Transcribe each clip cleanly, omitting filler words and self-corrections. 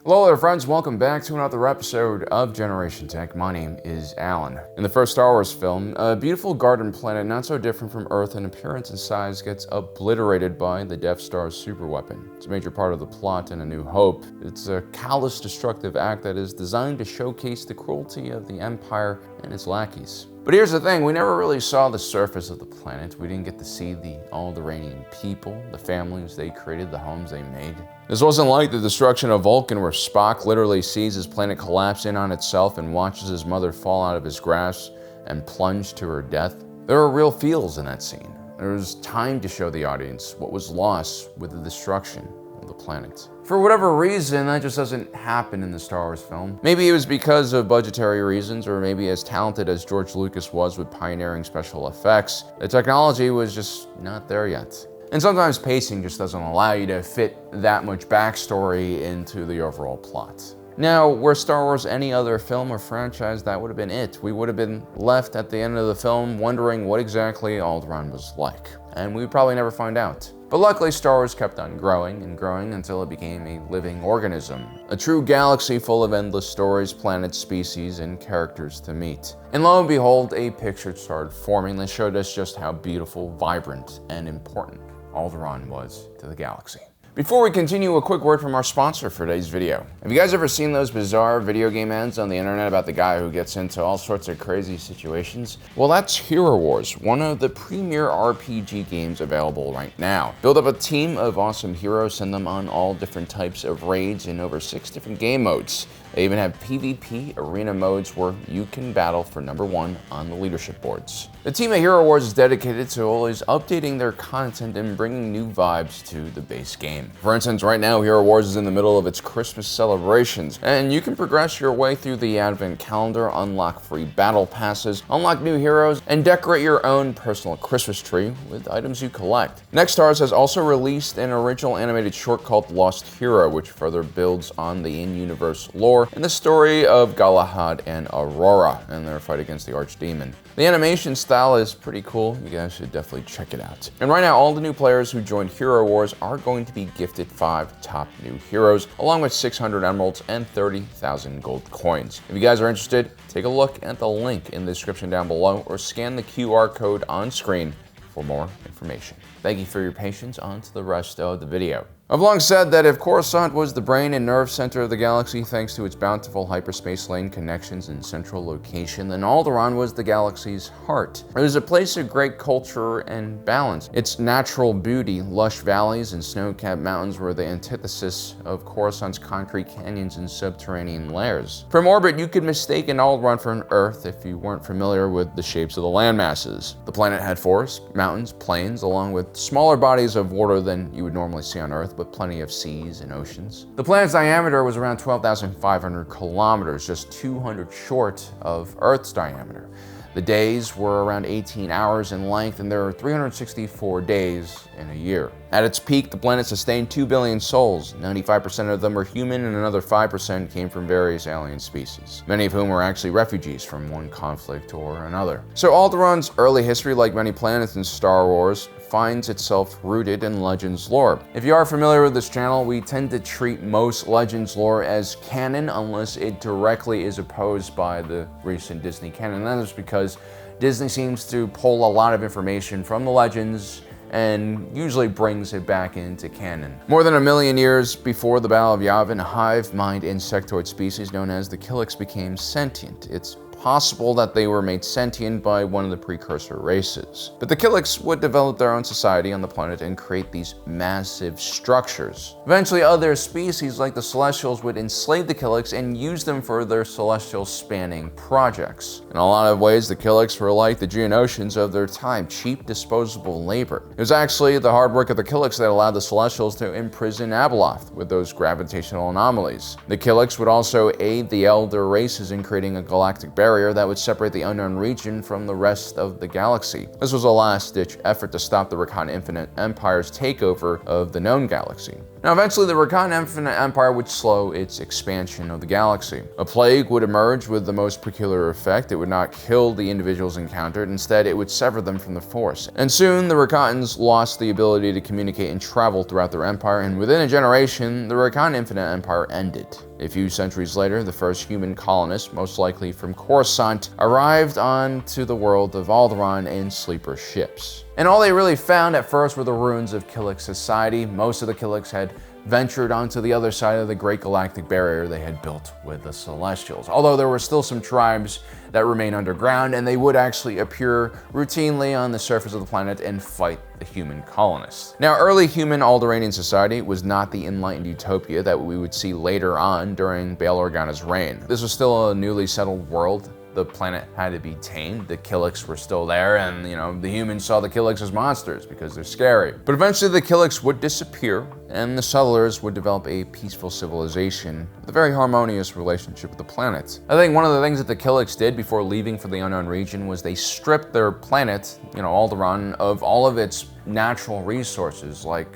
Hello there friends, welcome back to another episode of Generation Tech. My name is Alan. In the first Star Wars film, a beautiful garden planet not so different from Earth in appearance and size gets obliterated by the Death Star's superweapon. It's a major part of the plot in A New Hope. It's a callous, destructive act that is designed to showcase the cruelty of the Empire and its lackeys. But here's the thing, we never really saw the surface of the planet. We didn't get to see the Alderaanian people, the families they created, the homes they made. This wasn't like the destruction of Vulcan, where Spock literally sees his planet collapse in on itself and watches his mother fall out of his grasp and plunge to her death. There are real feels in that scene. There was time to show the audience what was lost with the destruction of the planet. For whatever reason, that just doesn't happen in the Star Wars film. Maybe it was because of budgetary reasons, or maybe as talented as George Lucas was with pioneering special effects, the technology was just not there yet. And sometimes pacing just doesn't allow you to fit that much backstory into the overall plot. Now, were Star Wars any other film or franchise, that would have been it. We would have been left at the end of the film wondering what exactly Alderaan was like. And we would probably never find out. But luckily, Star Wars kept on growing and growing until it became a living organism. A true galaxy full of endless stories, planets, species, and characters to meet. And lo and behold, a picture started forming that showed us just how beautiful, vibrant, and important Alderaan was to the galaxy. Before we continue, a quick word from our sponsor for today's video. Have you guys ever seen those bizarre video game ads on the internet about the guy who gets into all sorts of crazy situations? Well, that's Hero Wars, one of the premier RPG games available right now. Build up a team of awesome heroes, send them on all different types of raids in over 6 different game modes. They even have PvP arena modes where you can battle for #1 on the leadership boards. The team at Hero Wars is dedicated to always updating their content and bringing new vibes to the base game. For instance, right now Hero Wars is in the middle of its Christmas celebrations, and you can progress your way through the advent calendar, unlock free battle passes, unlock new heroes, and decorate your own personal Christmas tree with items you collect. Next Stars has also released an original animated short called Lost Hero, which further builds on the in-universe lore and the story of Galahad and Aurora and their fight against the Archdemon. The animation style is pretty cool. You guys should definitely check it out. And right now, all the new players who joined Hero Wars are going to be gifted 5 top new heroes, along with 600 emeralds and 30,000 gold coins. If you guys are interested, take a look at the link in the description down below or scan the QR code on screen for more information. Thank you for your patience. On to the rest of the video. I've long said that if Coruscant was the brain and nerve center of the galaxy thanks to its bountiful hyperspace lane connections and central location, then Alderaan was the galaxy's heart. It was a place of great culture and balance. Its natural beauty, lush valleys and snow-capped mountains were the antithesis of Coruscant's concrete canyons and subterranean lairs. From orbit, you could mistake an Alderaan for an Earth if you weren't familiar with the shapes of the landmasses. The planet had forests, mountains, plains, along with smaller bodies of water than you would normally see on Earth, but plenty of seas and oceans. The planet's diameter was around 12,500 kilometers, just 200 short of Earth's diameter. The days were around 18 hours in length, and there are 364 days in a year. At its peak, the planet sustained 2 billion souls. 95% of them were human, and another 5% came from various alien species, many of whom were actually refugees from one conflict or another. So Alderaan's early history, like many planets in Star Wars, finds itself rooted in Legends lore. If you are familiar with this channel, we tend to treat most Legends lore as canon unless it directly is opposed by the recent Disney canon. And that is because Disney seems to pull a lot of information from the Legends and usually brings it back into canon. More than 1 million years before the Battle of Yavin, a hive-mind insectoid species known as the Killiks became sentient. It's possible that they were made sentient by one of the precursor races. But the Killiks would develop their own society on the planet and create these massive structures. Eventually, other species like the Celestials would enslave the Killiks and use them for their celestial spanning projects. In a lot of ways, the Killiks were like the Geonosians of their time, cheap, disposable labor. It was actually the hard work of the Killiks that allowed the Celestials to imprison Abeloth with those gravitational anomalies. The Killiks would also aid the elder races in creating a galactic barrier that would separate the unknown region from the rest of the galaxy. This was a last-ditch effort to stop the Rakan Infinite Empire's takeover of the known galaxy. Now, eventually, the Rakan Infinite Empire would slow its expansion of the galaxy. A plague would emerge with the most peculiar effect. It would not kill the individuals encountered. Instead, it would sever them from the Force. And soon, the Rakatans lost the ability to communicate and travel throughout their empire, and within a generation, the Rakan Infinite Empire ended. A few centuries later, the first human colonists, most likely from Coruscant, arrived onto the world of Alderaan in sleeper ships. And all they really found at first were the ruins of Killik society. Most of the Killiks had ventured onto the other side of the Great Galactic Barrier they had built with the Celestials. Although there were still some tribes that remain underground, and they would actually appear routinely on the surface of the planet and fight the human colonists. Now, early human Alderaanian society was not the enlightened utopia that we would see later on during Bail Organa's reign. This was still a newly settled world. The planet had to be tamed. The Killiks were still there, and the humans saw the Killiks as monsters because they're scary. But eventually the Killiks would disappear, and the settlers would develop a peaceful civilization with a very harmonious relationship with the planet. I think one of the things that the Killiks did before leaving for the unknown region was they stripped their planet, Alderaan, of all of its natural resources, like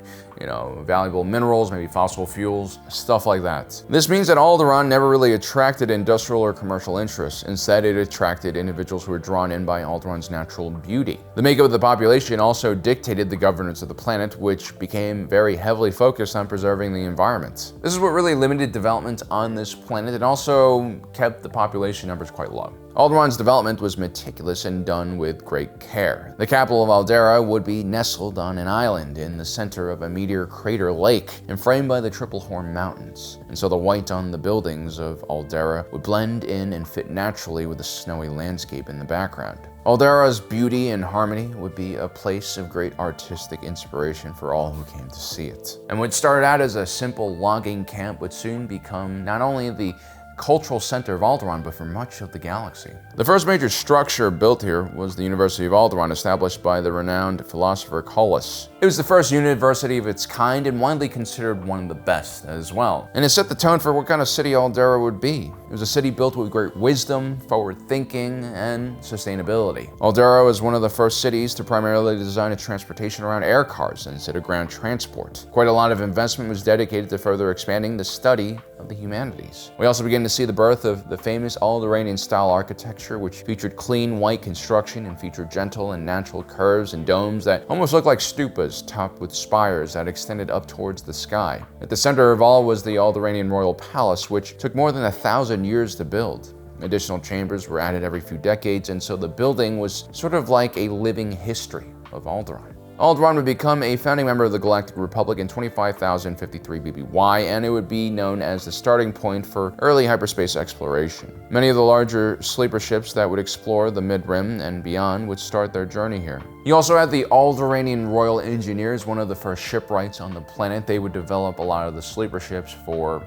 valuable minerals, maybe fossil fuels, stuff like that. This means that Alderaan never really attracted industrial or commercial interests. Instead, it attracted individuals who were drawn in by Alderaan's natural beauty. The makeup of the population also dictated the governance of the planet, which became very heavily focused on preserving the environment. This is what really limited development on this planet and also kept the population numbers quite low. Alderaan's development was meticulous and done with great care. The capital of Alderaan would be nestled on an island in the center of a meteor crater lake and framed by the Triple Horn Mountains. And so the white on the buildings of Alderaan would blend in and fit naturally with the snowy landscape in the background. Alderaan's beauty and harmony would be a place of great artistic inspiration for all who came to see it. And what started out as a simple logging camp would soon become not only the cultural center of Alderaan, but for much of the galaxy. The first major structure built here was the University of Alderaan, established by the renowned philosopher Cullis. It was the first university of its kind and widely considered one of the best as well. And it set the tone for what kind of city Alderaan would be. It was a city built with great wisdom, forward thinking, and sustainability. Alderaan was one of the first cities to primarily design a transportation around air cars instead of ground transport. Quite a lot of investment was dedicated to further expanding the study of the humanities. We also begin to see the birth of the famous Alderaanian style architecture, which featured clean white construction and featured gentle and natural curves and domes that almost looked like stupas topped with spires that extended up towards the sky. At the center of all was the Alderaanian Royal Palace, which took more than 1,000 years to build. Additional chambers were added every few decades, and so the building was sort of like a living history of Alderaan. Alderaan would become a founding member of the Galactic Republic in 25,053 BBY, and it would be known as the starting point for early hyperspace exploration. Many of the larger sleeper ships that would explore the Mid-Rim and beyond would start their journey here. You also had the Alderaanian Royal Engineers, one of the first shipwrights on the planet. They would develop a lot of the sleeper ships for,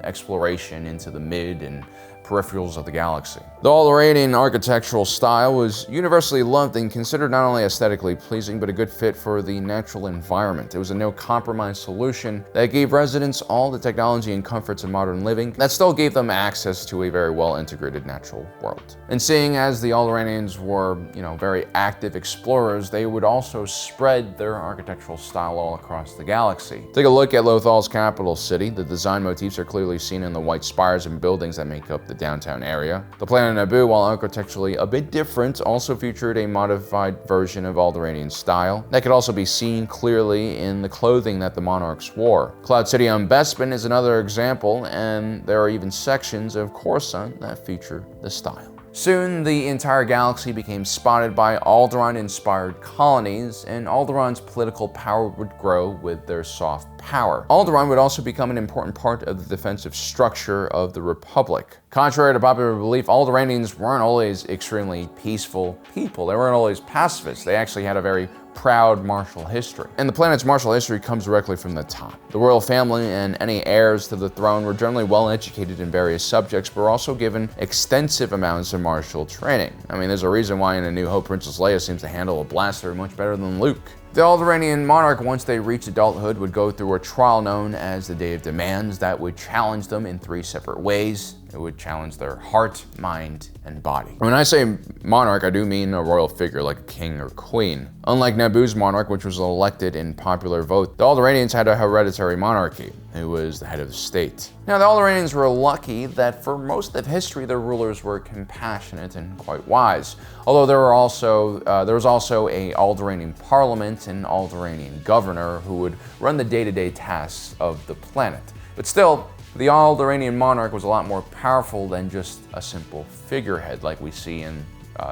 exploration into the mid and peripherals of the galaxy. The Alderaanian architectural style was universally loved and considered not only aesthetically pleasing, but a good fit for the natural environment. It was a no-compromise solution that gave residents all the technology and comforts of modern living that still gave them access to a very well-integrated natural world. And seeing as the Alderaanians were, very active explorers, they would also spread their architectural style all across the galaxy. Take a look at Lothal's capital city. The design motifs are clearly seen in the white spires and buildings that make up the downtown area. The planet Naboo, while architecturally a bit different, also featured a modified version of Alderaanian style that could also be seen clearly in the clothing that the monarchs wore. Cloud City on Bespin is another example, and there are even sections of Coruscant that feature the style. Soon, the entire galaxy became spotted by Alderaan-inspired colonies, and Alderaan's political power would grow with their soft power. Alderaan would also become an important part of the defensive structure of the Republic. Contrary to popular belief, Alderaanians weren't always extremely peaceful people. They weren't always pacifists. They actually had a very proud martial history. And the planet's martial history comes directly from the top. The royal family and any heirs to the throne were generally well educated in various subjects, but were also given extensive amounts of martial training. I mean, there's a reason why in A New Hope, Princess Leia seems to handle a blaster much better than Luke. The Alderaanian monarch, once they reached adulthood, would go through a trial known as the Day of Demands that would challenge them in 3 separate ways. It would challenge their heart, mind, and body. When I say monarch, I do mean a royal figure like a king or queen. Unlike Naboo's monarch, which was elected in popular vote, the Alderaanians had a hereditary monarchy, who was the head of the state. Now, the Alderaanians were lucky that for most of history, their rulers were compassionate and quite wise. Although there was also a Alderaanian parliament and Alderaanian governor who would run the day-to-day tasks of the planet. But still, The Alderaanian monarch was a lot more powerful than just a simple figurehead like we see in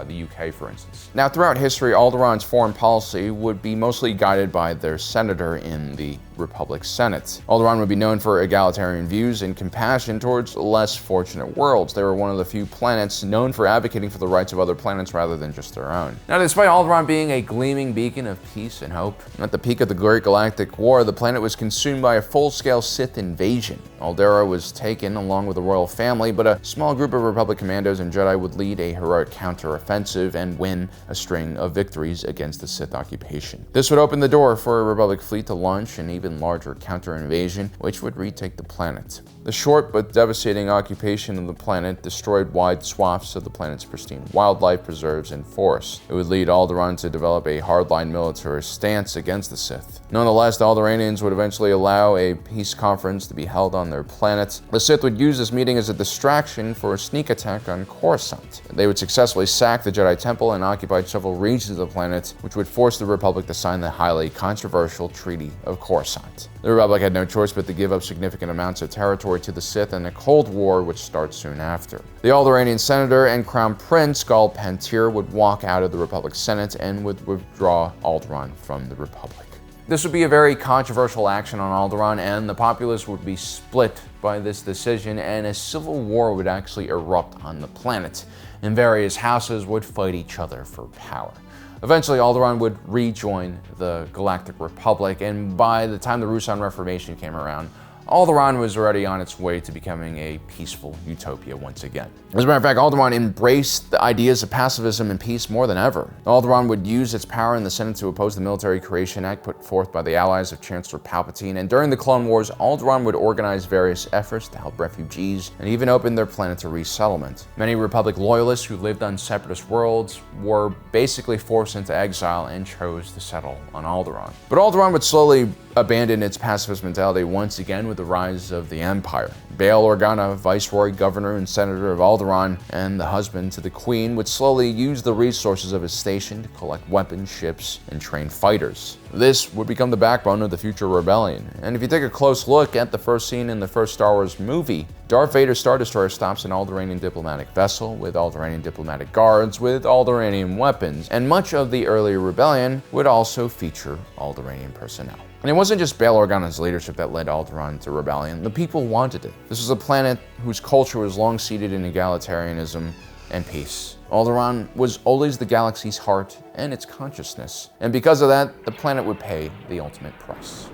the UK, for instance. Now, throughout history, Alderaan's foreign policy would be mostly guided by their senator in the Republic Senate. Alderaan would be known for egalitarian views and compassion towards less fortunate worlds. They were one of the few planets known for advocating for the rights of other planets rather than just their own. Now, despite Alderaan being a gleaming beacon of peace and hope, at the peak of the Great Galactic War, the planet was consumed by a full-scale Sith invasion. Alderaan was taken along with the royal family, but a small group of Republic commandos and Jedi would lead a heroic counter-offensive and win a string of victories against the Sith occupation. This would open the door for a Republic fleet to launch an even larger counter-invasion, which would retake the planet. The short but devastating occupation of the planet destroyed wide swaths of the planet's pristine wildlife preserves and forests. It would lead Alderaan to develop a hardline militarist stance against the Sith. Nonetheless, the Alderaanians would eventually allow a peace conference to be held on their planet. The Sith would use this meeting as a distraction for a sneak attack on Coruscant. They would successfully sack the Jedi Temple and occupy several regions of the planet, which would force the Republic to sign the highly controversial Treaty of Coruscant. The Republic had no choice but to give up significant amounts of territory to the Sith, and a Cold War would start soon after. The Alderaanian Senator and Crown Prince Gal Pantir would walk out of the Republic Senate and would withdraw Alderaan from the Republic. This would be a very controversial action on Alderaan, and the populace would be split by this decision, and a civil war would actually erupt on the planet, and various houses would fight each other for power. Eventually, Alderaan would rejoin the Galactic Republic, and by the time the Ruusan Reformation came around, Alderaan was already on its way to becoming a peaceful utopia once again. As a matter of fact, Alderaan embraced the ideas of pacifism and peace more than ever. Alderaan would use its power in the Senate to oppose the Military Creation Act put forth by the allies of Chancellor Palpatine, and during the Clone Wars, Alderaan would organize various efforts to help refugees and even open their planet to resettlement. Many Republic loyalists who lived on separatist worlds were basically forced into exile and chose to settle on Alderaan. But Alderaan would slowly abandon its pacifist mentality once again with the rise of the Empire. Bail Organa, Viceroy, Governor, and Senator of Alderaan, and the husband to the Queen, would slowly use the resources of his station to collect weapons, ships, and train fighters. This would become the backbone of the future rebellion. And if you take a close look at the first scene in the first Star Wars movie, Darth Vader's Star Destroyer stops an Alderaanian diplomatic vessel with Alderaanian diplomatic guards with Alderaanian weapons, and much of the earlier rebellion would also feature Alderaanian personnel. And it wasn't just Bail Organa's leadership that led Alderaan to rebellion. The people wanted it. This was a planet whose culture was long seated in egalitarianism and peace. Alderaan was always the galaxy's heart and its consciousness. And because of that, the planet would pay the ultimate price.